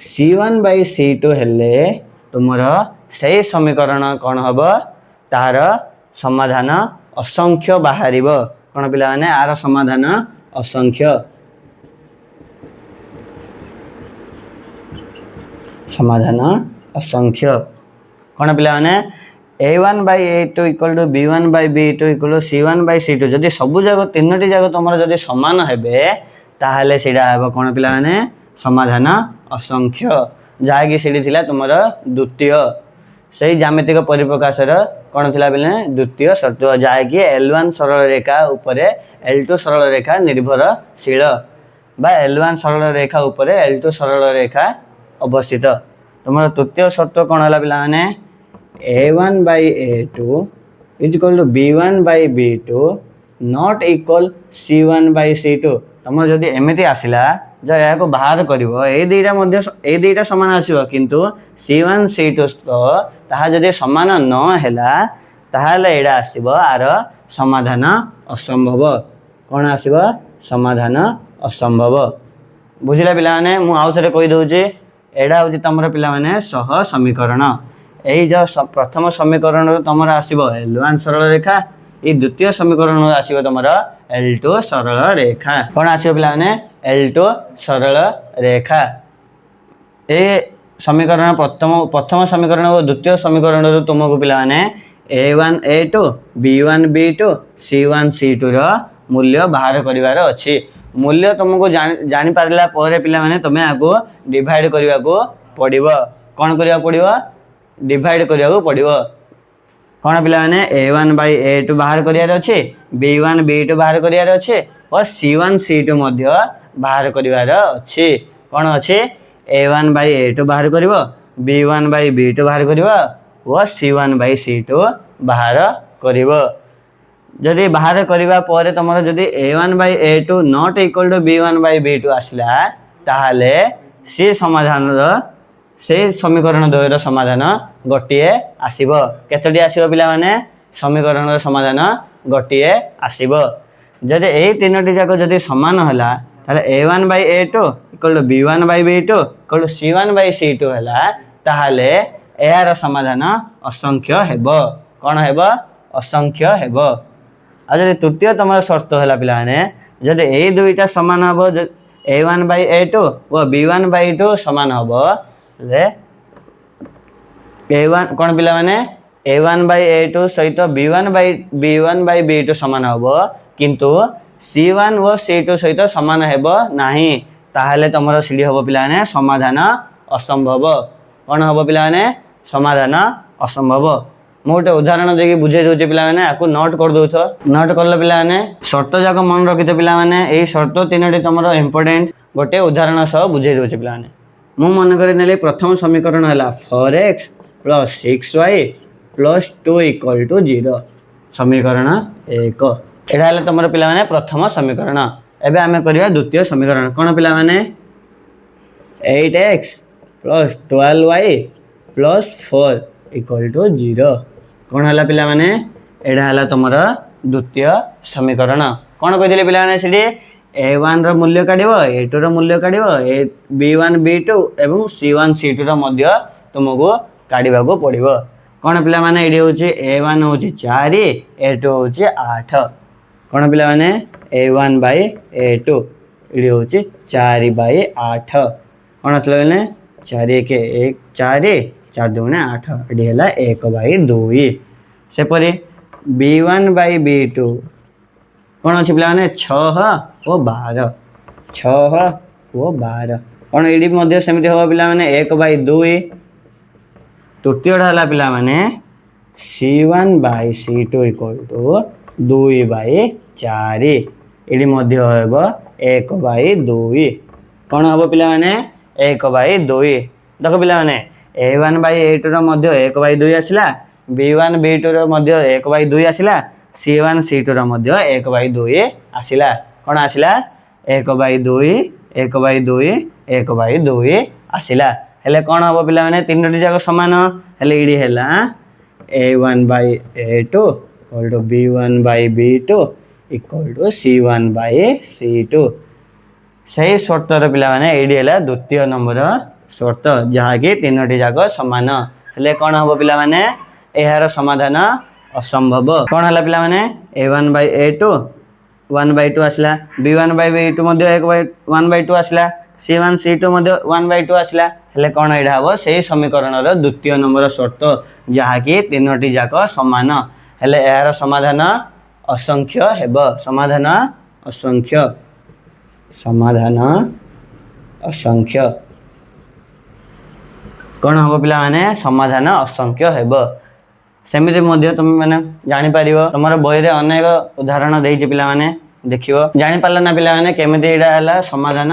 c1 / c2 हेले तुमरो सही समीकरण कोन हबो तार समाधान असंख्य बाहरिबो कोन पिला माने आर समाधान असंख्य समाधान असंख्य कोन पिला माने a1 / a2 = b1 / b2 = c1 / c2 जदि सब जगह तीनटी जगह तमरो जदि समान हेबे ताहले सिडा हबो कोन पिला माने समाधान असंख्य जाकी सिडी थिला तमरो द्वितीय सही ज्यामितिक परिप्रकाश र कोन थिला बिले द्वितीय शर्त जाकी L1 सरल रेखा ऊपर L2 सरल रेखा निर्भरशील बा L1 सरल रेखा ऊपर L2 सरल रेखा अवस्थित तमरो तृतीय शर्त कोन हला पिला माने a1 / a2 = b1 / b2 not equal c1 / c2 तमरो जदि एमिति आसिला जो या बाहर कर दुईटा सामान आसो किंतु C1 C2 ताहा जदि समान न हैला ताहाले एडा आसीबो आर समाधान असंभव कौन आसीबो समाधान असंभव बुझिला पिला माने मु आउ थरे कहि दउची एडा होची तमरो पिला माने सह समीकरण एई जो प्रथम समीकरण तमरो आसीबो L1 सरल रेखा ये द्वितीय समीकरण आसीबो तमरो L2 सरल रेखा कौन आसीबो पिला माने L2 सरल रेखा ए समीकरण प्रथम समीकरण और द्वितीय समीकरण तुमको पिला माने A1 A2 B1 B2 C1 C2 रो मूल्य बाहर करिवार अछि मूल्य तुमको जानि पारला परे पिला माने तमे आगो डिवाइड करिवा को पड़िबो कोन करिवा पड़िबो डिवाइड करिवा को पड़िबो कोन पिला माने A1 by A2 बाहर करिवार अछि B1 B2 बाहर करिवार अछि और C1 C2 मध्य बाहर करिवार अछि कोन अछि A1 by A2 बाहर करिवो B1 by B2 बाहर करिवो और C1 by C2 बाहर करिवो जदि बाहर करिवा परे तमरो जदि A1 by A2 not equal to B1 by B2 आसला ताहाले से समाधान रो से समीकरण द्वय रो समाधान गोटिए आसीबो केतडी आसीबो पिला माने समीकरण रो समाधान गोटिए आसीबो जदि एई तीनोटी जाको जदि समान होला ताले A1 by A2 equal to B1 by B2 equal to C1 by C2 होला ताहाले एहार समाधान असंख्य हेबो कोन हेबो असंख्य हेबो आ जदि तृतीय तमर शर्त होला पिला माने जदि एई दुईटा समान हबो A1 by A2 और B1 by 2 समान हबो ले A1 कोन पिला माने A1 by A2 सहित B1 by B2 समान हबो किंतु C1 और C2 सहित समान हेबो नाही ताहाले तमरो सिडी हबो पिला माने समाधान असंभव कोन हबो पिला माने समाधान असंभव मोटे उदाहरण देखि बुझे दोचे पिला माने आकु नोट कर दोछ नोट करले पिला माने शर्त जाको मन रखिते पिला माने एई शर्त तीनोटी तमरो इंपोर्टेंट गोटे उदाहरण सह बुझे दोचे पिला माने मु मन करे नेले प्रथम समीकरण हला 4x + 6y + 2 = 0 समीकरण 1 एडा हला तमरो पिला माने प्रथम समीकरण एबे आमे करिया द्वितीय समीकरण कोन पिला माने 8x + 12y + 4 = 0 कोन हला पिला माने एडा हला तमरो द्वितीय समीकरण कोन कहिदिले पिला माने सिडी A1 रो मूल्य काढिबो A2 रो मूल्य काढिबो B1 B2 एवं C1 C2 रो मध्य तुमको काढिबा को पड़िबो कोन पिला माने एडी होची A1 होची 4 A2 होची 8 कोन पिला माने A1 by A2 एडी होची 4 by 8 कोन असले माने 4 के 1 4 4 2 ने 8 एडी हला 1 by 2 सेपरी B1 by B2 कोन अछि पिला माने 6 और 12 6 और 12 कोन एडी मध्ये समिति हो पिला माने 1 by 2 तृतीय हला पिला माने C1 by C2 = 2 by 4 AD मध्ये होबो 1 by 2 कोन हबो पिला माने 1 by 2 देखो पिला माने A1 by A2 रो मध्ये 1 by 2 आसिला B1 B2 रो मध्ये 1 by 2 आसिला C1 C2 रो मध्ये 1 by 2 आसिला cone आसिला 1 by 2 1 by 2 1 by 2 आसिला हेले कोन हबो पिला माने तीनोटी जाको समान हेले इडी हेला A1 by A2 = B1 by B2 = C1 by C2 सही शर्त रे पिला माने इडी हेला द्वितीय नंबर शर्त जहा कि तीनोटी जाको समान हेले कोन हबो पिला माने एहार समाधान असंभव कोन हला पिला माने A1 by A2 1 by 2 आसला B1 by B2 मध्ये 1 by 2 आसला C1 C2 मध्ये 1 by 2 आसला हेले कोन एडा हबो सही समीकरण रो द्वितीय नंबर शर्त जहा कि तीनोटी जाको समान हेले एहार समाधान असंख्य हेबो समाधान असंख्य कोन हबो पिला माने समाधान असंख्य हेबो सेमिति मध्ये तुम माने जानि पारिबो तमरो बही रे अनेक उदाहरण देइछि पिला माने देखिबो जानि पारला ना पिला माने केमिति एडा हला समाधान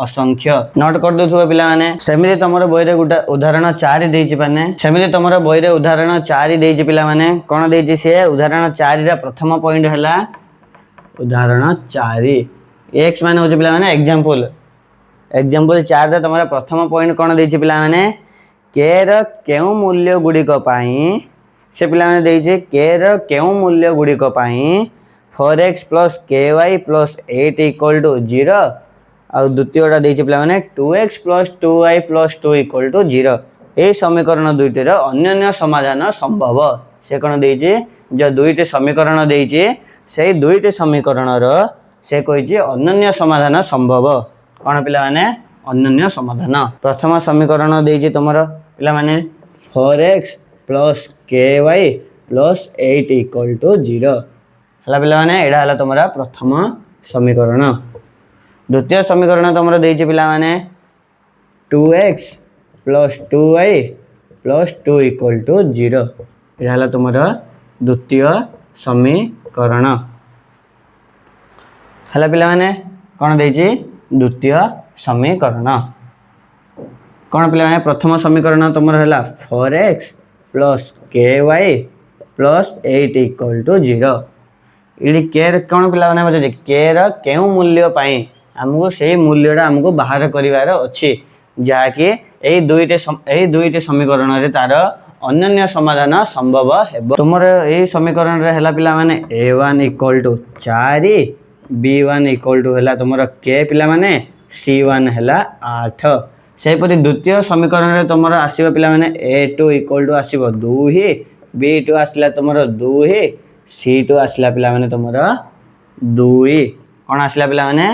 असंख्य नोट कर दोथुबो पिला माने सेमिति तमरो बही रे गुटा उदाहरण 4 देइछि पाने सेमिति तमरो बही रे उदाहरण 4 देइछि पिला माने कोन देइछि से उदाहरण 4 रा प्रथम पॉइंट हला उदाहरण 4 x माने होछि पिला माने एग्जांपल एग्जांपल 4 रे तुमरा प्रथम पॉइंट कोन दैछि पिला माने के र केउ मूल्य गुडी को पाई से पिला माने दैछि के र केउ मूल्य गुडी को पाई 4x + ky + 8 = 0 आ द्वितीयटा दैछि पिला माने 2x + 2y + 2 = 0 ए समीकरण दुईटी रो अन्योन्य समाधान संभव से कोन दैछि जो दुईटी समीकरण दैछि से दुईटी समीकरण रो से कहिछि अन्योन्य समाधान संभव कोन पिला माने अन्योन्य समाधान प्रथम समीकरण दैछि तमरो पिला माने 4x + ky + 8 = 0 हला पिला माने एडा हला तमरा प्रथम समीकरण द्वितीय समीकरण तमरो दैछि पिला माने 2x + 2y + 2 = 0 एडा हला तमरा द्वितीय समीकरण हला पिला माने कोन दैछि द्वितीय समीकरण कोन पिला माने प्रथम समीकरण तमरो हला 4x + ky + 8 = 0 इडी के रे कोन पिला माने बजे के र केउ मूल्य पाई हमको सेही मूल्यडा हमको बाहर करिवार अछि जाके एई दुईटे समीकरण रे तार अन्योन्य समाधान संभव हेबो तुमर एई समीकरण रे हला पिला माने a1 = 4 b1 = हला तुमर k पिला माने c1 हला 8 सेही परि द्वितीय समीकरण रे तुमर आसीबो पिला माने a2 = आसीबो 2 b2 आसला तुमर 2 c2 आसला पिला माने तुमर 2 कोन आसला पिला माने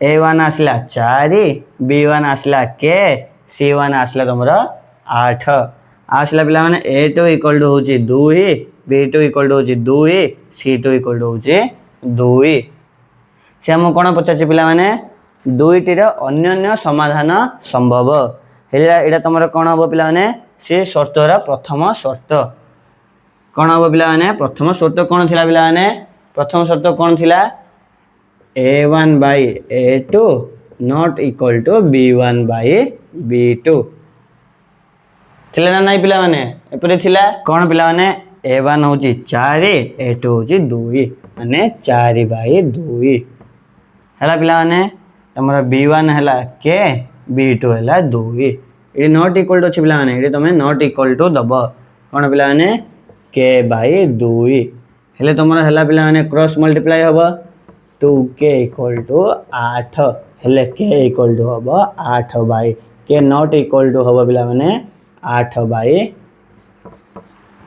a1 आसला 4 b1 आसला k c1 आसला तुमर 8 आसला पिला माने a2 = होची 2 b2 = होची 2 c2 = होची 2 से हम कोन पचाछि पिला माने दुईटी रो अन्योन्य समाधान संभव हेला एडा तुमर कोन हो पिला माने से शर्त रा प्रथम शर्त कोन हो पिला माने प्रथम शर्त कोन थिला पिला माने प्रथम शर्त कोन थिला a1/a2 not equal to b1/b2 थिला ना नाही पिला माने एपरे थिला कोन पिला माने a1 होची 4 a2 होची 2 माने 4/2 हला पिला माने तमरा b1 हला k b2 हला 2 इडी नॉट इक्वल टू पिला माने इडी तमे नॉट इक्वल टू दबो कोन पिला माने k/2 हेले तमरा हला पिला माने क्रॉस मल्टीप्लाई होबो 2k = 8 हेले k = होबो 8 k नॉट इक्वल टू होबो पिला माने 8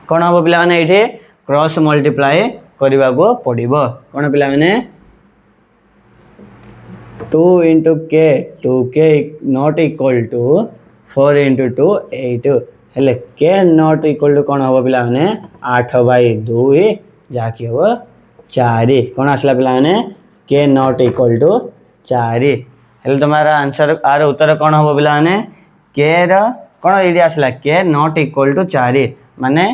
कोन होबो पिला माने इठे क्रॉस मल्टीप्लाई करबा को पड़िबो कोन पिला माने 2 * k 2k not equal to 4 * 2 8 हेले k not equal to कोन होबो पिला माने 8/2 जाकी होबो 4 कोन आसला पिला माने k not equal to 4 हेले तुम्हारा आंसर आर उत्तर कोन होबो पिला माने k र कोन एडी आसला k not equal to 4 माने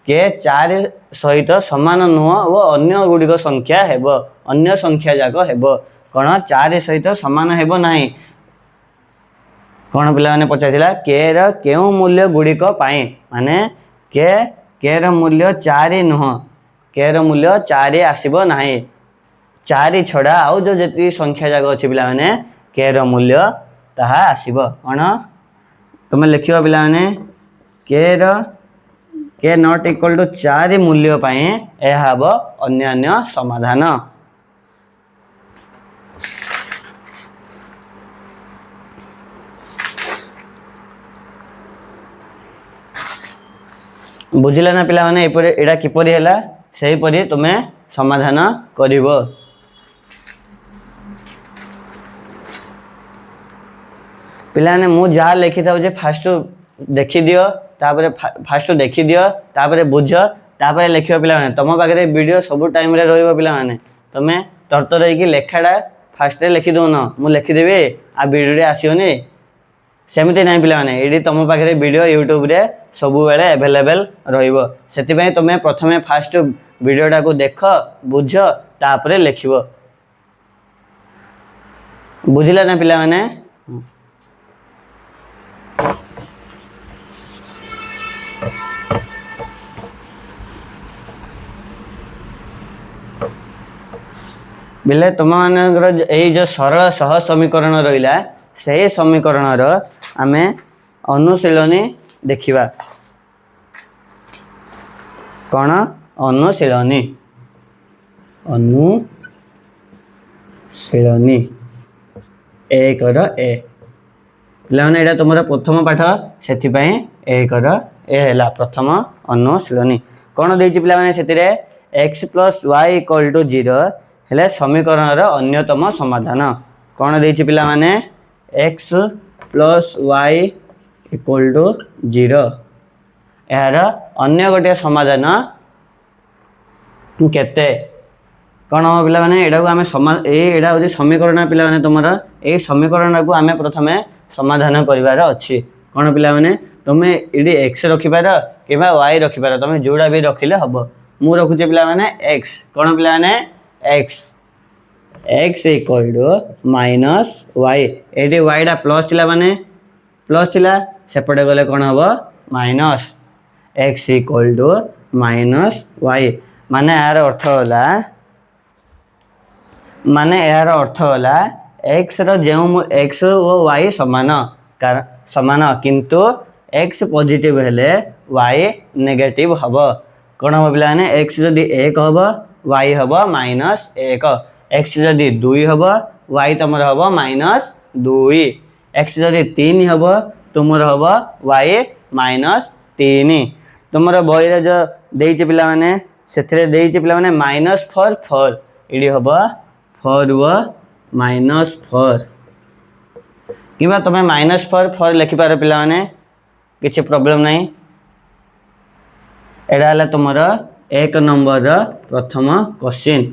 k 4 सहित समान नुह ओ अन्य गुडी को संख्या हेबो अन्य संख्या जाको हेबो कोन 4 सहित समान हेबो नाही कोन पिला माने पचाथिला k र केउ मूल्य गुडी को पाई माने k र मूल्य 4 नुह k र मूल्य 4 आसीबो नाही 4 छडा आउ जो जति संख्या जाको अछि पिला माने k र मूल्य ताहा आसीबो कोन तुम लिखियो पिला माने k नॉट इक्वल टू 4 मूल्य पाए ए हाबो अन्य समाधान बुझिला ना पिला माने एपरे एडा किपरि हैला सेही परि तुमे समाधान करिवो पिला ने मु जा लिखि थाउ जे फास्ट देखि दियो तापरे फास्ट देखि दियो तापरे बुझ तापरे लिखियो पिला माने तम पाखरे वीडियो सब टाइम रे रहइबो पिला माने तमे तरतर रही कि लेखाडा फास्ट रे लिखि दो न मु लिखि देबे आ वीडियो रे आसीओनी सेमिति नाही पिला माने एडी तम पाखरे वीडियो YouTube रे सब बेले अवेलेबल रहइबो सेति पय तमे प्रथमे फास्ट वीडियोटा को देख बुझ तापरे लिखिबो बुझिला ना पिला माने बिले तुम मान जो सरल सह समीकरण रहा ସେହି ସमीକରଣର ଆମେ ଅନୁଶୀଳନୀ ଦେଖିବା। କ'ଣ ଅନୁଶୀଳନୀ? ଅନୁଶୀଳନୀ 1 ର ଏ। ପିଲାମାନେ ଏଇଟା ତୁମର ପ୍ରଥମ ପାଠ, ସେଥିପାଇଁ 1 ର ଏ ହେଲା ପ୍ରଥମ ଅନୁଶୀଳନୀ। କ'ଣ ଦେଇଛି ପିଲାମାନେ ସେଥିରେ? x + y = 0 ହେଲେ ସମୀକରଣର ଅନ୍ୟତମ ସମାଧାନ। କ'ଣ ଦେଇଛି ପିଲାମାନେ? x + y = 0 ଏହାର ଅନ୍ୟ ଗୋଟିଏ ସମାଧାନ କେତେ? କ'ଣ ହେବ ପିଲାମାନେ? ଏଇଟାକୁ ଆମେ ଏଇଟା ହେଉଛି ସମୀକରଣ ପିଲାମାନେ। ତୁମର ଏଇ ସମୀକରଣକୁ ଆମେ ପ୍ରଥମେ ସମାଧାନ କରିବାର ଅଛି। କ'ଣ ପିଲାମାନେ? ତୁମେ ଏଠି x ରଖିପାର କିମ୍ବା y ରଖିପାର, ତୁମେ ଯେଉଁଟା ବି ରଖିଲେ ହେବ। ମୁଁ ରଖୁଛି ପିଲାମାନେ x। କ'ଣ ପିଲାମାନେ? x = -y। ଏଠି yଟା ପ୍ଲସ୍ ଥିଲା, ମାନେ ପ୍ଲସ୍ ଥିଲା, ସେପଟେ ଗଲେ କ'ଣ ହେବ? ମାଇନସ୍। x = -y ମାନେ ଏହାର ଅର୍ଥ ହେଲା x ର ଯେଉଁ x ଓ y ସମାନ, କିନ୍ତୁ x ପଜିଟିଭ ହେଲେ y ନେଗେଟିଭ ହେବ। କ'ଣ ହେବ ପିଲାମାନେ? x ଯଦି 1 ହେବ y ହେବ -1, x ଯଦି 2 ହେବ y ତମର ହେବ -2, x ଯଦି 3 ହେବ ତୁମର ହେବ y -3। ତୁମର ବହିରେ ଯେଉଁ ଦେଇଛି ପିଲାମାନେ, ସେଥିରେ ଦେଇଛି ପିଲାମାନେ -4 ଏଠି ହେବ 4 ଓ -4, କିମ୍ବା ତୁମେ -4 ଲେଖିପାର ପିଲାମାନେ, କିଛି ପ୍ରୋବ୍ଲେମ୍ ନାହିଁ। ଏଇଟା ହେଲା ତୁମର 1 ନମ୍ବରର ପ୍ରଥମ କ୍ୱେଶ୍ଚିନ୍।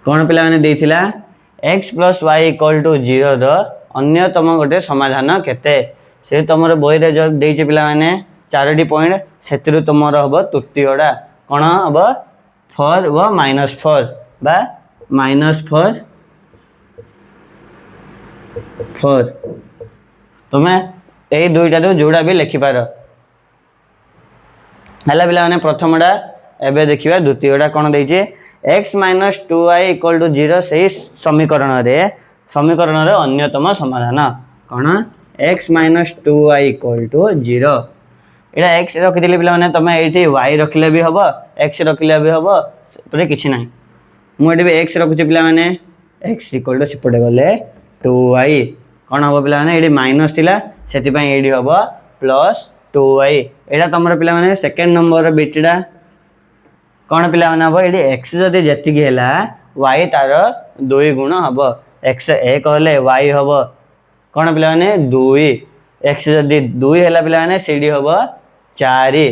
କ'ଣ ପିଲାମାନେ ଦେଇଥିଲା? x + y = 0 ର ଅନ୍ୟତମ ଗୋଟେ ସମାଧାନ କେତେ? ସେ ତୁମର ବହିରେ ଯେଉଁ ଦେଇଛି ପିଲାମାନେ 4ଟି ପଏଣ୍ଟ, ସେଥିରୁ ତୁମର ହେବ ତୃତୀୟଟା। କ'ଣ ହେବ? 4 ଓ -4 ବା -4। ତୁମେ ଏଇ ଦୁଇଟାରୁ ଯୋଉଟା ବି ଲେଖିପାର ହେଲା ପିଲାମାନେ ପ୍ରଥମଟା। ଏବେ ଦେଖିବା ଦ୍ୱିତୀୟଟା କ'ଣ ଦେଇଛି? x - 2y = 0 ସେହି ସମୀକରଣର ଅନ୍ୟତମ ସମାଧାନ। କ'ଣ? x - 2y = 0। ଏଇଟା x ରଖିଥିଲେ ପିଲାମାନେ, ତୁମେ ଏଇଠି y ରଖିଲେ ବି ହେବ, x ରଖିଲେ ବି ହେବ, ସେପଟେ କିଛି ନାହିଁ। ମୁଁ ଏଠି ବି x ରଖୁଛି ପିଲାମାନେ, x = ସେପଟେ ଗଲେ 2y। କ'ଣ ହେବ ପିଲାମାନେ? ଏଠି ମାଇନସ୍ ଥିଲା, ସେଥିପାଇଁ ଏଇଠି ହେବ +2y। ଏଇଟା ତୁମର ପିଲାମାନେ ସେକେଣ୍ଡ ନମ୍ବରର ବିଟ୍ଟା। କ'ଣ ପିଲାମାନେ ହେବ? ଏଠି x ଯଦି ଯେତିକି ହେଲା y ତାର 2 ଗୁଣ ହେବ। x 1 ହେଲେ y ହେବ କ'ଣ ପିଲାମାନେ? 2। x ଯଦି 2 ହେଲା ପିଲାମାନେ, ସେଇଠି ହେବ 4।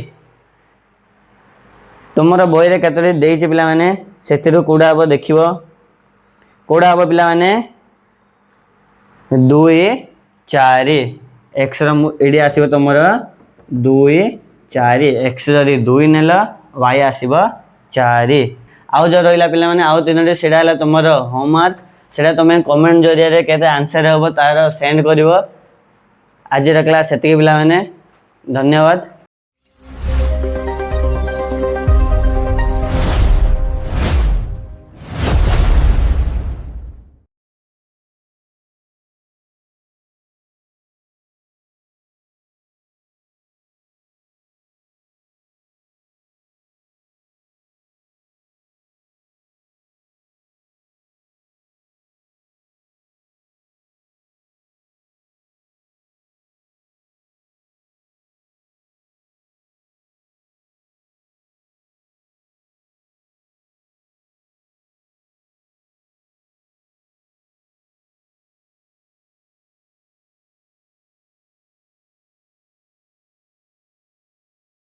ତୁମର ବହିରେ କେତୋଟି ଦେଇଛି ପିଲାମାନେ, ସେଥିରୁ କୋଉଟା ହେବ ଦେଖିବ। କୋଉଟା ହେବ ପିଲାମାନେ? 2 4। x ର ଏଠି ଆସିବ ତୁମର 2 4। x ଯଦି 2 ନେଲ y ଆସିବ 4। ଆଉ ଯେଉଁ ରହିଲା ପିଲାମାନେ ଆଉ 3ଟି, ସେଇଟା ହେଲା ତୁମର ହୋମୱାର୍କ। ସେଇଟା ତୁମେ କମେଣ୍ଟ ଜରିଆରେ କେତେ ଆନ୍ସର ହେବ ତାର ସେଣ୍ଡ କରିବ। ଆଜିର କ୍ଲାସ୍ ସେତିକି ପିଲାମାନେ, ଧନ୍ୟବାଦ।